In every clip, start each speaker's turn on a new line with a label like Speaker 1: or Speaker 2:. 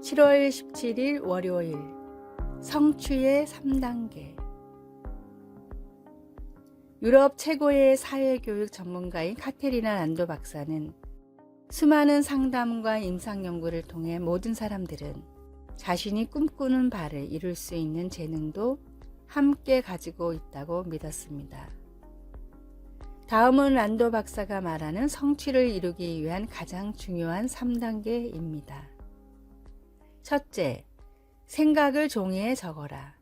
Speaker 1: 7월 17일 월요일 성취의 3단계. 유럽 최고의 사회교육 전문가인 카테리나 란도 박사는 수많은 상담과 임상 연구를 통해 모든 사람들은 자신이 꿈꾸는 바를 이룰 수 있는 재능도 함께 가지고 있다고 믿었습니다. 다음은 란도 박사가 말하는 성취를 이루기 위한 가장 중요한 3단계입니다. 첫째, 생각을 종이에 적어라.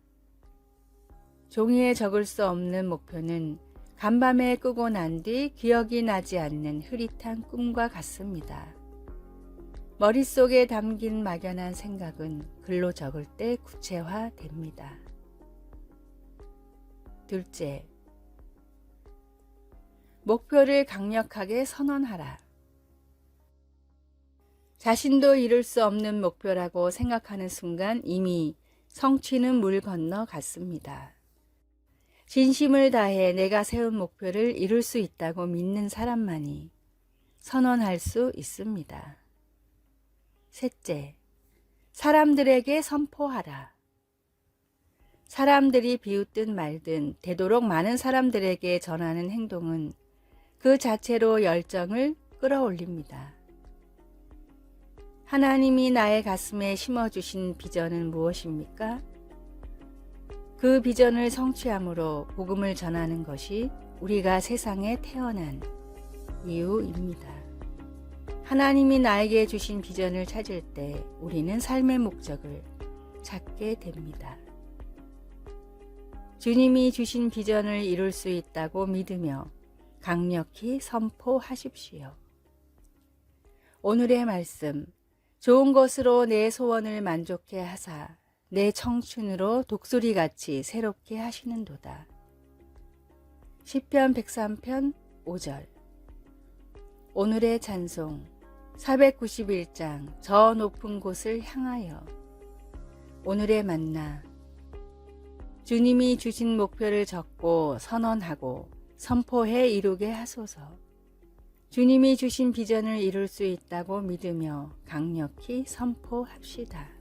Speaker 1: 종이에 적을 수 없는 목표는 간밤에 끄고 난 뒤 기억이 나지 않는 흐릿한 꿈과 같습니다. 머릿속에 담긴 막연한 생각은 글로 적을 때 구체화됩니다. 둘째, 목표를 강력하게 선언하라. 자신도 이룰 수 없는 목표라고 생각하는 순간 이미 성취는 물 건너 갔습니다. 진심을 다해 내가 세운 목표를 이룰 수 있다고 믿는 사람만이 선언할 수 있습니다. 셋째, 사람들에게 선포하라. 사람들이 비웃든 말든 되도록 많은 사람들에게 전하는 행동은 그 자체로 열정을 끌어올립니다. 하나님이 나의 가슴에 심어주신 비전은 무엇입니까? 그 비전을 성취함으로 복음을 전하는 것이 우리가 세상에 태어난 이유입니다. 하나님이 나에게 주신 비전을 찾을 때 우리는 삶의 목적을 찾게 됩니다. 주님이 주신 비전을 이룰 수 있다고 믿으며 강력히 선포하십시오. 오늘의 말씀, 좋은 것으로 내 소원을 만족해 하사 내 청춘으로 독수리같이 새롭게 하시는도다. 시편 103편 5절. 오늘의 찬송 491장 저 높은 곳을 향하여. 오늘의 만나, 주님이 주신 목표를 적고 선언하고 선포해 이루게 하소서. 주님이 주신 비전을 이룰 수 있다고 믿으며 강력히 선포합시다.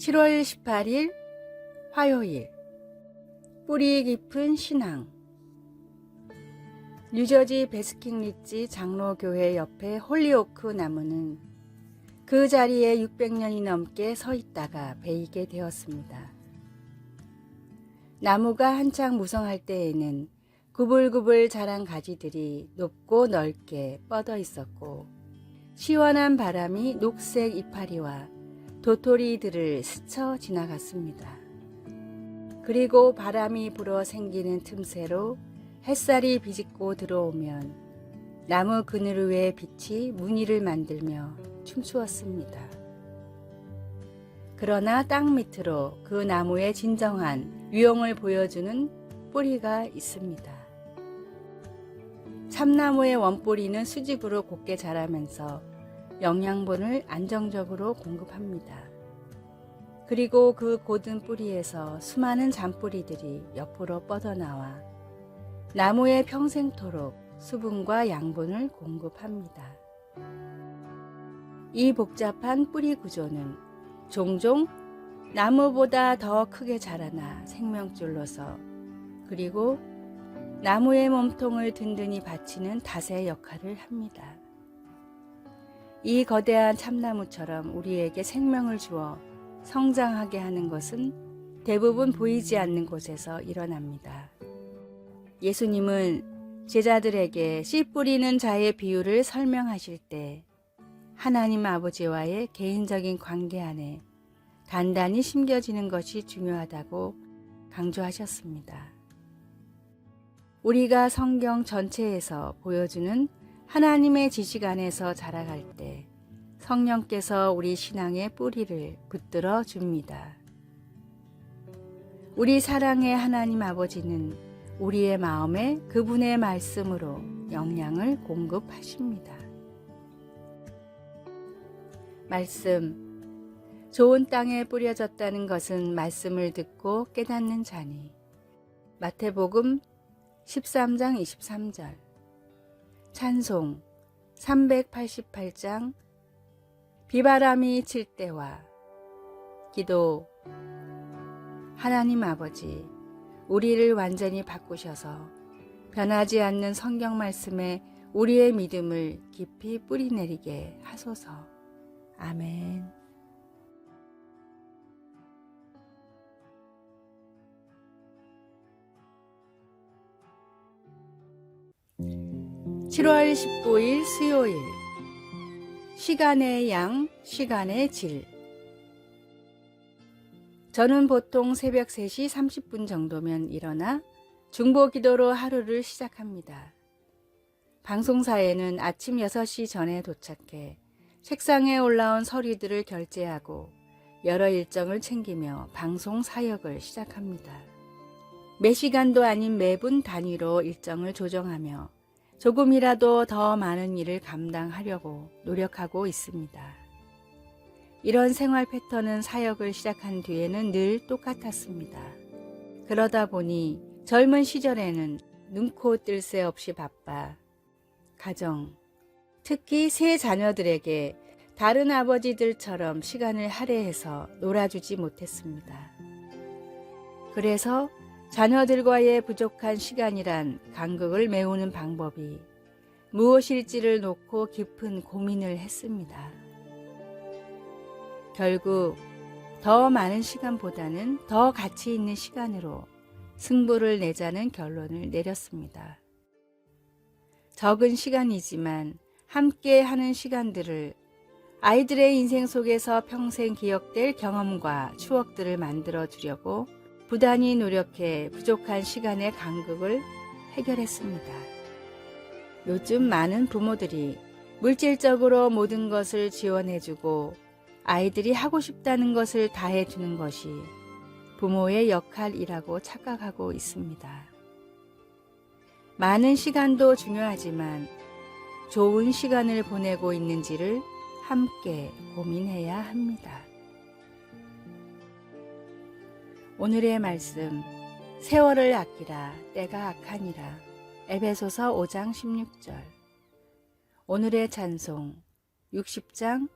Speaker 1: (7월 18일) 화요일. 뿌리 깊은 신앙. 뉴저지 베스킹리지 장로교회 옆에 홀리오크 나무는 그 자리에 600년이 넘게 서 있다가 베이게 되었습니다. 나무가 한창 무성할 때에는 구불구불 자란 가지들이 높고 넓게 뻗어 있었고 시원한 바람이 녹색 이파리와 도토리들을 스쳐 지나갔습니다. 그리고 바람이 불어 생기는 틈새로 햇살이 비집고 들어오면 나무 그늘 위에 빛이 무늬를 만들며 춤추었습니다. 그러나 땅 밑으로 그 나무의 진정한 유형을 보여주는 뿌리가 있습니다. 참나무의 원뿌리는 수직으로 곧게 자라면서 영양분을 안정적으로 공급합니다. 그리고 그 곧은 뿌리에서 수많은 잔뿌리들이 옆으로 뻗어나와 나무에 평생토록 수분과 양분을 공급합니다. 이 복잡한 뿌리 구조는 종종 나무보다 더 크게 자라나 생명줄로서, 그리고 나무의 몸통을 든든히 받치는 닷의 역할을 합니다. 이 거대한 참나무처럼 우리에게 생명을 주어 성장하게 하는 것은 대부분 보이지 않는 곳에서 일어납니다. 예수님은 제자들에게 씨 뿌리는 자의 비유를 설명하실 때 하나님 아버지와의 개인적인 관계 안에 단단히 심겨지는 것이 중요하다고 강조하셨습니다. 우리가 성경 전체에서 보여주는 하나님의 지식 안에서 자라갈 때 성령께서 우리 신앙의 뿌리를 붙들어 줍니다. 우리 사랑의 하나님 아버지는 우리의 마음에 그분의 말씀으로 영양을 공급하십니다. 말씀. 좋은 땅에 뿌려졌다는 것은 말씀을 듣고 깨닫는 자니. 마태복음 13장 23절. 찬송 388장 비바람이 칠 때와. 기도. 하나님 아버지, 우리를 완전히 바꾸셔서 변하지 않는 성경 말씀에 우리의 믿음을 깊이 뿌리내리게 하소서. 아멘. 7월 19일 수요일. 시간의 양, 시간의 질. 저는 보통 새벽 3시 30분 정도면 일어나 중보 기도로 하루를 시작합니다. 방송사에는 아침 6시 전에 도착해 책상에 올라온 서류들을 결제하고 여러 일정을 챙기며 방송 사역을 시작합니다. 매 시간도 아닌 매분 단위로 일정을 조정하며 조금이라도 더 많은 일을 감당하려고 노력하고 있습니다. 이런 생활 패턴은 사역을 시작한 뒤에는 늘 똑같았습니다. 그러다 보니 젊은 시절에는 눈코 뜰 새 없이 바빠 가정, 특히 세 자녀들에게 다른 아버지들처럼 시간을 할애해서 놀아주지 못했습니다. 그래서 자녀들과의 부족한 시간이란 간극을 메우는 방법이 무엇일지를 놓고 깊은 고민을 했습니다. 결국 더 많은 시간보다는 더 가치 있는 시간으로 승부를 내자는 결론을 내렸습니다. 적은 시간이지만 함께 하는 시간들을 아이들의 인생 속에서 평생 기억될 경험과 추억들을 만들어 주려고 부단히 노력해 부족한 시간의 간극을 해결했습니다. 요즘 많은 부모들이 물질적으로 모든 것을 지원해주고 아이들이 하고 싶다는 것을 다해주는 것이 부모의 역할이라고 착각하고 있습니다. 많은 시간도 중요하지만 좋은 시간을 보내고 있는지를 함께 고민해야 합니다. 오늘의 말씀, 세월을 아끼라 때가 악하니라. 에베소서 5장 16절. 오늘의 찬송, 60장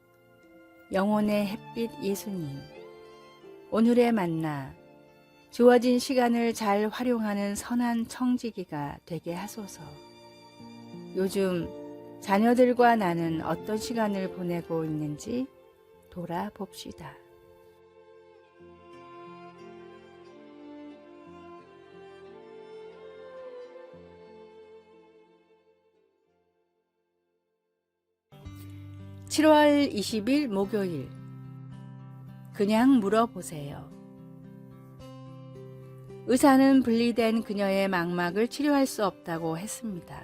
Speaker 1: 영혼의 햇빛 예수님. 오늘의 만나, 주어진 시간을 잘 활용하는 선한 청지기가 되게 하소서. 요즘 자녀들과 나는 어떤 시간을 보내고 있는지 돌아봅시다. (7월 20일) 목요일. 그냥 물어보세요. 의사는 분리된 그녀의 망막을 치료할 수 없다고 했습니다.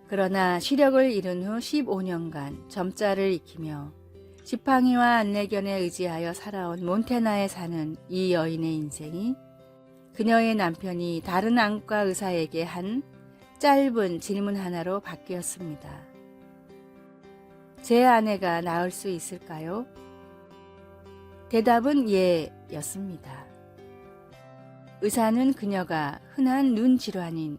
Speaker 1: 그러나 시력을 잃은 후 15년간 점자를 익히며 지팡이와 안내견에 의지하여 살아온 몬테나에 사는 이 여인의 인생이 그녀의 남편이 다른 안과 의사에게 한 짧은 질문 하나로 바뀌었습니다. 제 아내가 나을 수 있을까요? 대답은 예 였습니다. 의사는 그녀가 흔한 눈 질환인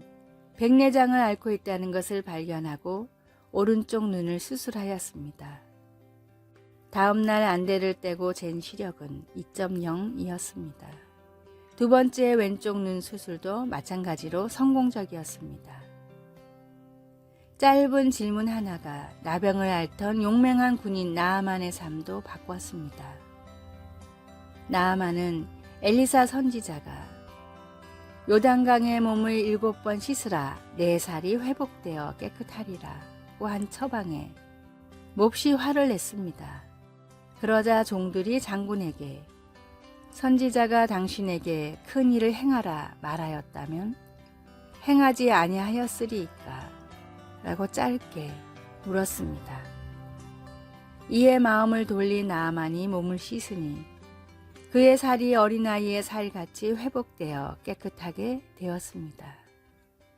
Speaker 1: 백내장을 앓고 있다는 것을 발견하고 오른쪽 눈을 수술하였습니다. 다음 날 안대를 떼고 잰 시력은 2.0이었습니다. 두 번째 왼쪽 눈 수술도 마찬가지로 성공적이었습니다. 짧은 질문 하나가 나병을 앓던 용맹한 군인 나아만의 삶도 바꿨습니다. 나아만은 엘리사 선지자가 요단강에 몸을 7번 씻으라 내 살이 회복되어 깨끗하리라고 한 처방에 몹시 화를 냈습니다. 그러자 종들이 장군에게 선지자가 당신에게 큰 일을 행하라 말하였다면 행하지 아니하였으리이까? 라고 짧게 물었습니다. 이에 마음을 돌린 나아만이 몸을 씻으니 그의 살이 어린아이의 살같이 회복되어 깨끗하게 되었습니다.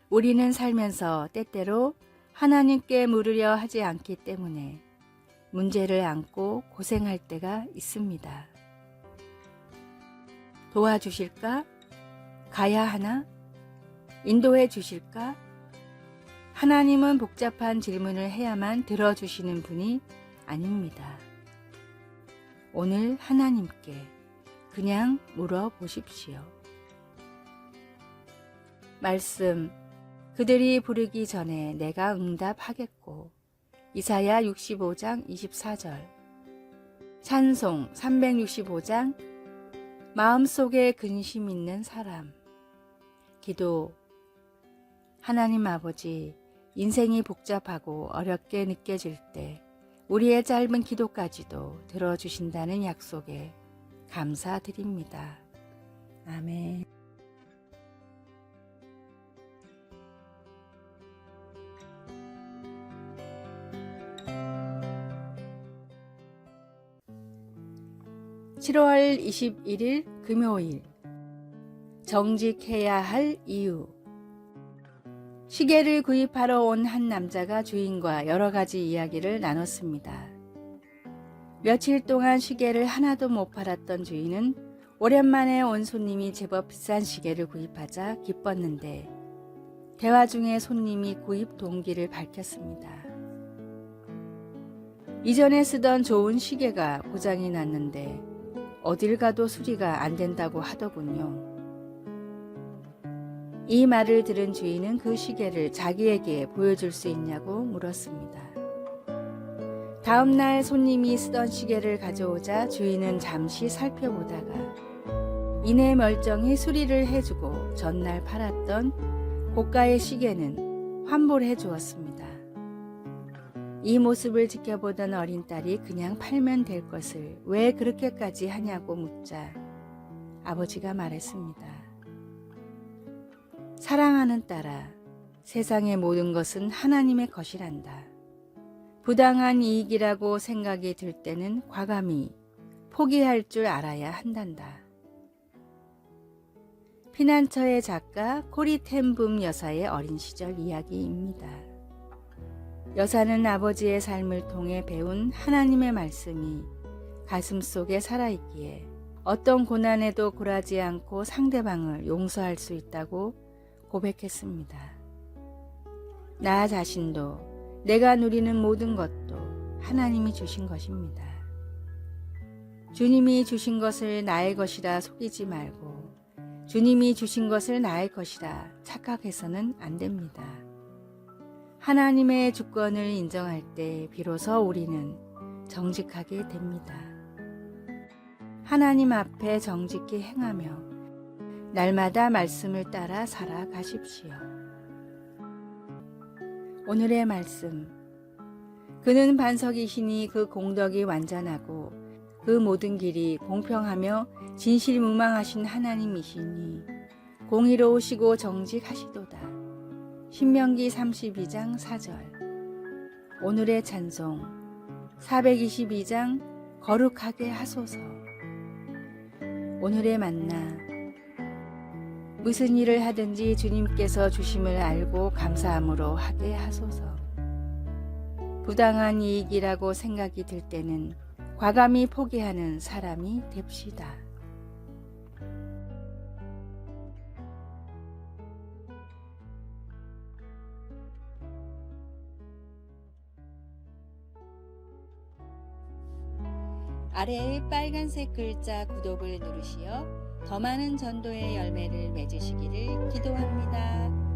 Speaker 1: 우리는 살면서 때때로 하나님께 물으려 하지 않기 때문에 문제를 안고 고생할 때가 있습니다. 도와주실까? 가야 하나? 인도해 주실까? 하나님은 복잡한 질문을 해야만 들어주시는 분이 아닙니다. 오늘 하나님께 그냥 물어보십시오. 말씀, 그들이 부르기 전에 내가 응답하겠고. 이사야 65장 24절. 찬송 365장 마음속에 근심 있는 사람. 기도. 하나님 아버지, 인생이 복잡하고 어렵게 느껴질 때 우리의 짧은 기도까지도 들어주신다는 약속에 감사드립니다. 아멘. (7월 21일) 금요일. 정직해야 할 이유. 시계를 구입하러 온 한 남자가 주인과 여러 가지 이야기를 나눴습니다. 며칠 동안 시계를 하나도 못 팔았던 주인은 오랜만에 온 손님이 제법 비싼 시계를 구입하자 기뻤는데, 대화 중에 손님이 구입 동기를 밝혔습니다. 이전에 쓰던 좋은 시계가 고장이 났는데 어딜 가도 수리가 안 된다고 하더군요. 이 말을 들은 주인은 그 시계를 자기에게 보여줄 수 있냐고 물었습니다. 다음 날 손님이 쓰던 시계를 가져오자 주인은 잠시 살펴보다가 이내 멀쩡히 수리를 해주고 전날 팔았던 고가의 시계는 환불해 주었습니다. 이 모습을 지켜보던 어린 딸이 그냥 팔면 될 것을 왜 그렇게까지 하냐고 묻자 아버지가 말했습니다. 사랑하는 딸아, 세상의 모든 것은 하나님의 것이란다. 부당한 이익이라고 생각이 들 때는 과감히 포기할 줄 알아야 한단다. 피난처의 작가 코리 텐붐 여사의 어린 시절 이야기입니다. 여사는 아버지의 삶을 통해 배운 하나님의 말씀이 가슴속에 살아있기에 어떤 고난에도 굴하지 않고 상대방을 용서할 수 있다고 고백했습니다. 나 자신도 내가 누리는 모든 것도 하나님이 주신 것입니다. 주님이 주신 것을 나의 것이라 속이지 말고 주님이 주신 것을 나의 것이라 착각해서는 안 됩니다. 하나님의 주권을 인정할 때 비로소 우리는 정직하게 됩니다. 하나님 앞에 정직히 행하며 날마다 말씀을 따라 살아가십시오. 오늘의 말씀. 그는 반석이시니 그 공덕이 완전하고 그 모든 길이 공평하며 진실무망하신 하나님이시니 공의로우시고 정직하시도다. 신명기 32장 4절. 오늘의 찬송 422장 거룩하게 하소서. 오늘의 만나. 무슨 일을 하든지 주님께서 주심을 알고 감사함으로 하게 하소서. 부당한 이익이라고 생각이 들 때는 과감히 포기하는 사람이 됩시다. 아래의 빨간색 글자 구독을 누르시어 더 많은 전도의 열매를 맺으시기를 기도합니다.